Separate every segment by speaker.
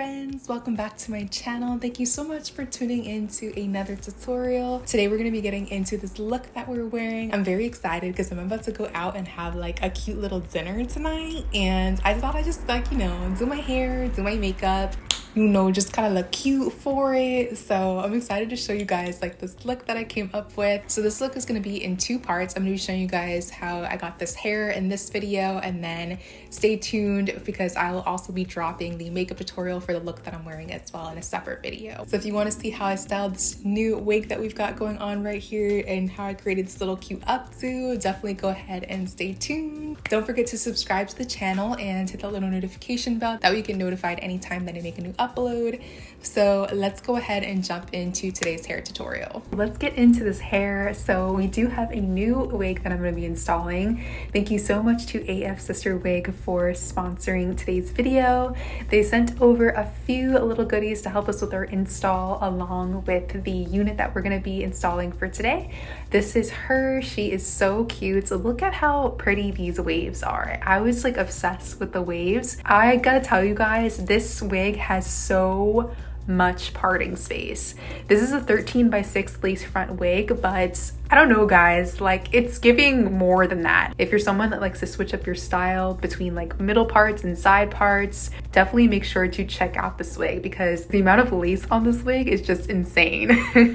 Speaker 1: friends, welcome back to my channel. Thank you so much for tuning in to another tutorial. Today we're going to be getting into this look that we're wearing. I'm very excited because I'm about to go out and have like a cute little dinner tonight, and I thought I'd just like, do my hair, do my makeup, just kind of look cute for it. So I'm excited to show you guys like this look that I came up with. So this look is going to be in two parts. I'm going to be showing you guys how I got this hair in this video, and then stay tuned because I will also be dropping the makeup tutorial for the look that I'm wearing as well in a separate video. So if you want to see how I styled this new wig that we've got going on right here and how I created this little cute updo, definitely go ahead and stay tuned. Don't forget to subscribe to the channel and hit that little notification bell. That way you get notified anytime that I make a new upload. So let's go ahead and jump into today's hair tutorial. Let's get into this hair. So we do have a new wig that I'm going to be installing. Thank you so much to Afsisterwig for sponsoring today's video. They sent over a few little goodies to help us with our install along with the unit that we're going to be installing for today. This is her. She is so cute. So look at how pretty these waves are. I was like obsessed with the waves. I gotta tell you guys, this wig has so much parting space. This is a 13x6 lace front wig, but I don't know guys, like it's giving more than that. If you're someone that likes to switch up your style between like middle parts and side parts, definitely make sure to check out this wig because the amount of lace on this wig is just insane.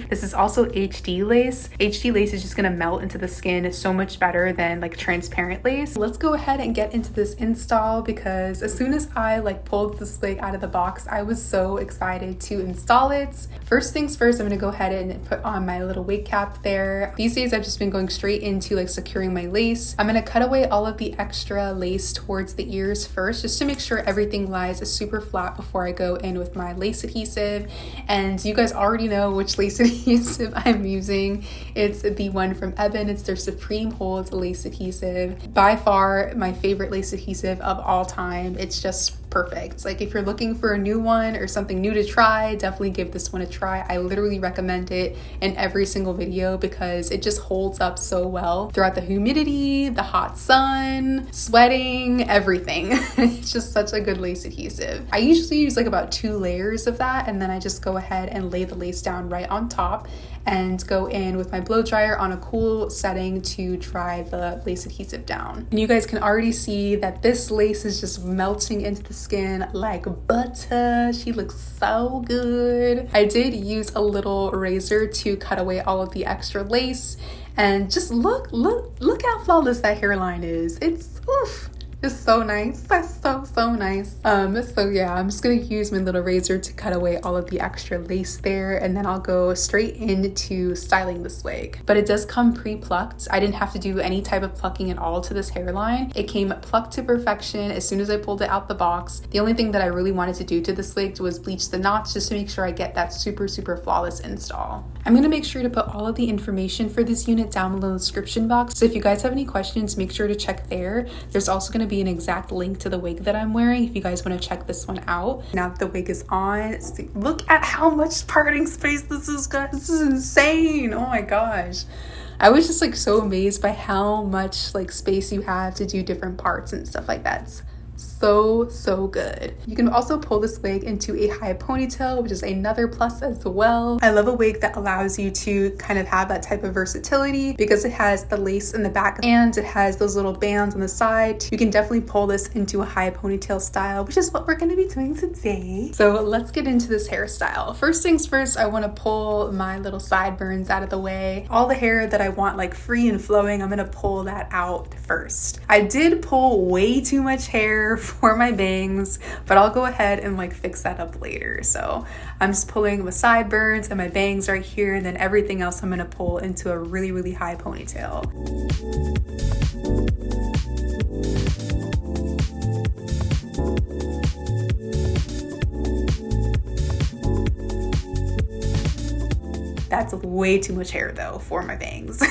Speaker 1: This is also HD lace. HD lace is just gonna melt into the skin so much better than like transparent lace. Let's go ahead and get into this install because as soon as I like pulled this wig out of the box, I was so excited to install it. First things first, I'm gonna go ahead and put on my little wig cap there. These days I've just been going straight into like securing my lace. I'm gonna cut away all of the extra lace towards the ears first just to make sure everything lies super flat before I go in with my lace adhesive. And you guys already know which lace adhesive I'm using. It's the one from Ebin. It's their Supreme Hold lace adhesive. By far my favorite lace adhesive of all time. It's just perfect. Like if you're looking for a new one or something new to try, definitely give this one a try. I literally recommend it in every single video because it just holds up so well throughout the humidity, the hot sun, sweating, everything. It's just such a good lace adhesive. I usually use like about 2 layers of that, and then I just go ahead and lay the lace down right on top and go in with my blow dryer on a cool setting to dry the lace adhesive down. And you guys can already see that this lace is just melting into the skin like butter. She looks so good. I did use a little razor to cut away all of the extra lace, and just look how flawless that hairline is. It's it's so nice. That's so nice. So yeah, I'm just gonna use my little razor to cut away all of the extra lace there, and then I'll go straight into styling this wig. But it does come pre-plucked. I didn't have to do any type of plucking at all to this hairline. It came plucked to perfection as soon as I pulled it out the box. The only thing that I really wanted to do to this wig was bleach the knots just to make sure I get that super flawless install. I'm gonna make sure to put all of the information for this unit down below in the description box. So if you guys have any questions, make sure to check there. There's also gonna be an exact link to the wig that I'm wearing if you guys want to check this one out. Now that the wig is on, see, look at how much parting space this is, guys. This is insane. Oh my gosh. I was just like so amazed by how much like space you have to do different parts and stuff like that. It's so good. You can also pull this wig into a high ponytail, which is another plus as well. I love a wig that allows you to kind of have that type of versatility because it has the lace in the back and it has those little bands on the side. You can definitely pull this into a high ponytail style, which is what we're going to be doing today. So let's get into this hairstyle. First things first, I want to pull my little sideburns out of the way. All the hair that I want like free and flowing, I'm going to pull that out first. I did pull way too much hair for my bangs, but I'll go ahead and like fix that up later. So I'm just pulling my sideburns and my bangs right here, and then everything else I'm going to pull into a really high ponytail. That's way too much hair though for my bangs.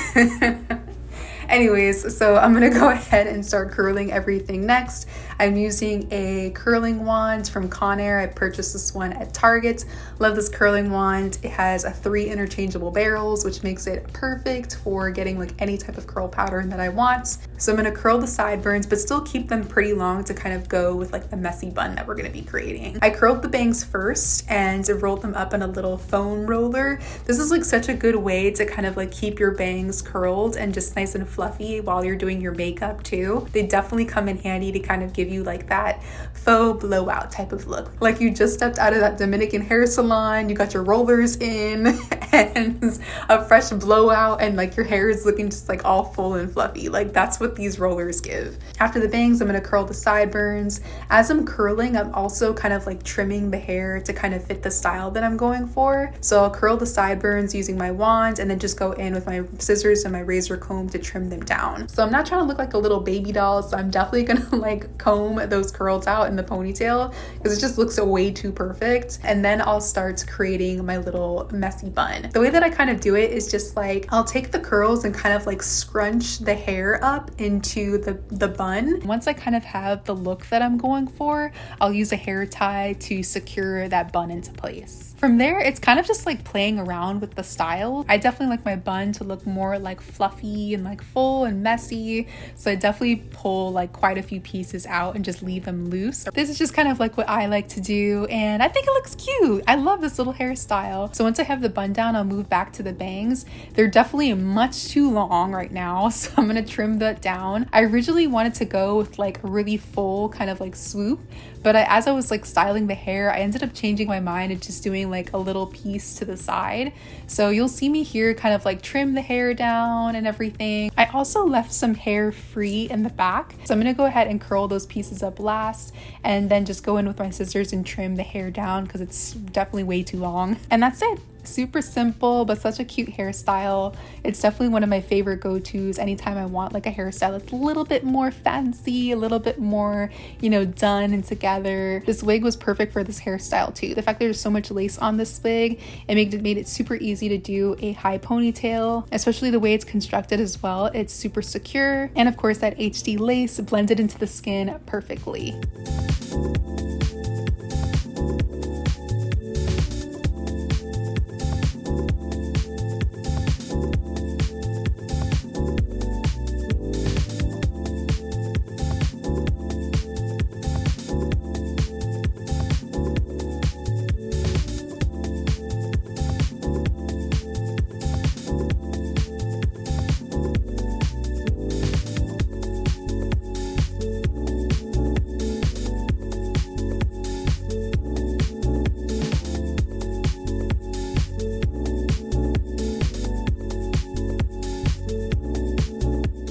Speaker 1: Anyways, so I'm gonna go ahead and start curling everything next. I'm using a curling wand from Conair. I purchased this one at Target. Love this curling wand. It has 3 interchangeable barrels, which makes it perfect for getting like any type of curl pattern that I want. So I'm gonna curl the sideburns, but still keep them pretty long to kind of go with like the messy bun that we're gonna be creating. I curled the bangs first and rolled them up in a little foam roller. This is like such a good way to kind of like keep your bangs curled and just nice and fluffy while you're doing your makeup too. They definitely come in handy to kind of give you like that faux blowout type of look. Like you just stepped out of that Dominican hair salon, you got your rollers in and a fresh blowout and like your hair is looking just like all full and fluffy. Like that's what these rollers give. After the bangs, I'm gonna curl the sideburns. As I'm curling, I'm also kind of like trimming the hair to kind of fit the style that I'm going for. So I'll curl the sideburns using my wand and then just go in with my scissors and my razor comb to trim them down. So I'm not trying to look like a little baby doll, so I'm definitely gonna like comb those curls out in the ponytail because it just looks way too perfect. And then I'll start creating my little messy bun. The way that I kind of do it is just like I'll take the curls and kind of like scrunch the hair up into the bun. Once I kind of have the look that I'm going for, I'll use a hair tie to secure that bun into place. From there, it's kind of just like playing around with the style. I definitely like my bun to look more like fluffy and like full and messy. So I definitely pull like quite a few pieces out and just leave them loose. This is just kind of like what I like to do. And I think it looks cute. I love this little hairstyle. So once I have the bun down, I'll move back to the bangs. They're definitely much too long right now. So I'm gonna trim that down. I originally wanted to go with like a really full kind of like swoop, but as I was like styling the hair, I ended up changing my mind and just doing like a little piece to the side. So you'll see me here kind of like trim the hair down and everything. I also left some hair free in the back. So I'm gonna go ahead and curl those pieces up last and then just go in with my scissors and trim the hair down because it's definitely way too long. And that's it. Super simple, but such a cute hairstyle. It's definitely one of my favorite go-tos anytime I want like a hairstyle that's a little bit more fancy, a little bit more, you know, done and together. This wig was perfect for this hairstyle too. The fact that there's so much lace on this wig, it made it super easy to do a high ponytail, especially the way it's constructed as well. It's super secure. And of course that HD lace blended into the skin perfectly.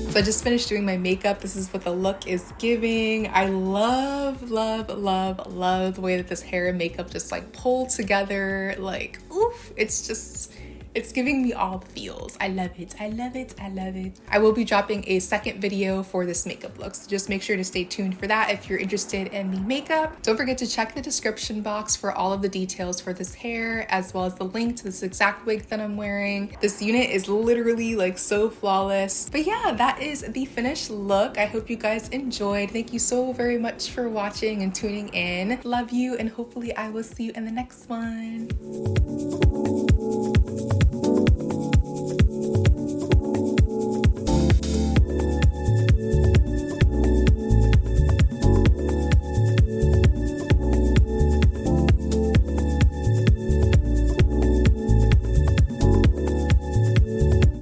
Speaker 1: So I just finished doing my makeup. This is what the look is giving. I love, love, love, love the way that this hair and makeup just like pull together. Like, oof, it's giving me all the feels. I love it. I love it. I love it. I will be dropping a second video for this makeup look, so just make sure to stay tuned for that if you're interested in the makeup. Don't forget to check the description box for all of the details for this hair, as well as the link to this exact wig that I'm wearing. This unit is literally like so flawless. But yeah, that is the finished look. I hope you guys enjoyed. Thank you so very much for watching and tuning in. Love you, and hopefully I will see you in the next one.